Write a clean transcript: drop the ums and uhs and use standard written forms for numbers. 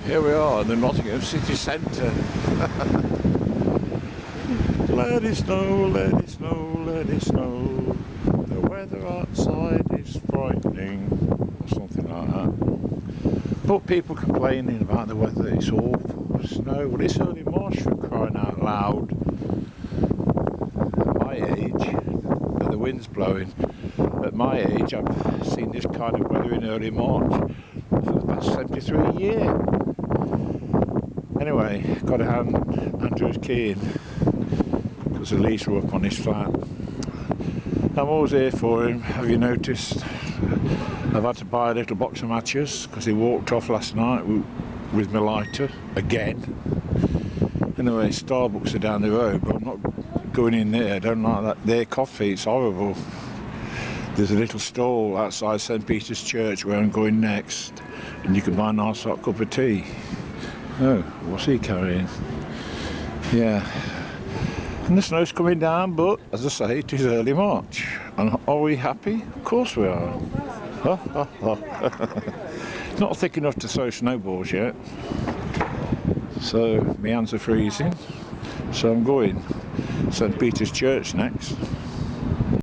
Here we are in the Nottingham city centre. Let it snow, let it snow, let it snow. The weather outside is frightening, or something like that. But people complaining about the weather, it's awful. Snow, well, it's early March, for crying out loud. At my age, and the wind's blowing, at my age I've seen this kind of weather in early March for the past 73 years. Anyway, got to hand Andrew's key in because the lease were up on his flat. I'm always here for him. Have you noticed? I've had to buy a little box of matches because he walked off last night with my lighter again. Anyway, Starbucks are down the road, but I'm not going in there. I don't like that. Their coffee, it's horrible. There's a little stall outside St Peter's Church where I'm going next, and you can buy a nice hot cup of tea. Oh, what's he carrying? Yeah. And the snow's coming down, but as I say, it is early March. And are we happy? Of course we are. Not thick enough to throw snowballs yet. So my hands are freezing. So I'm going St Peter's Church next.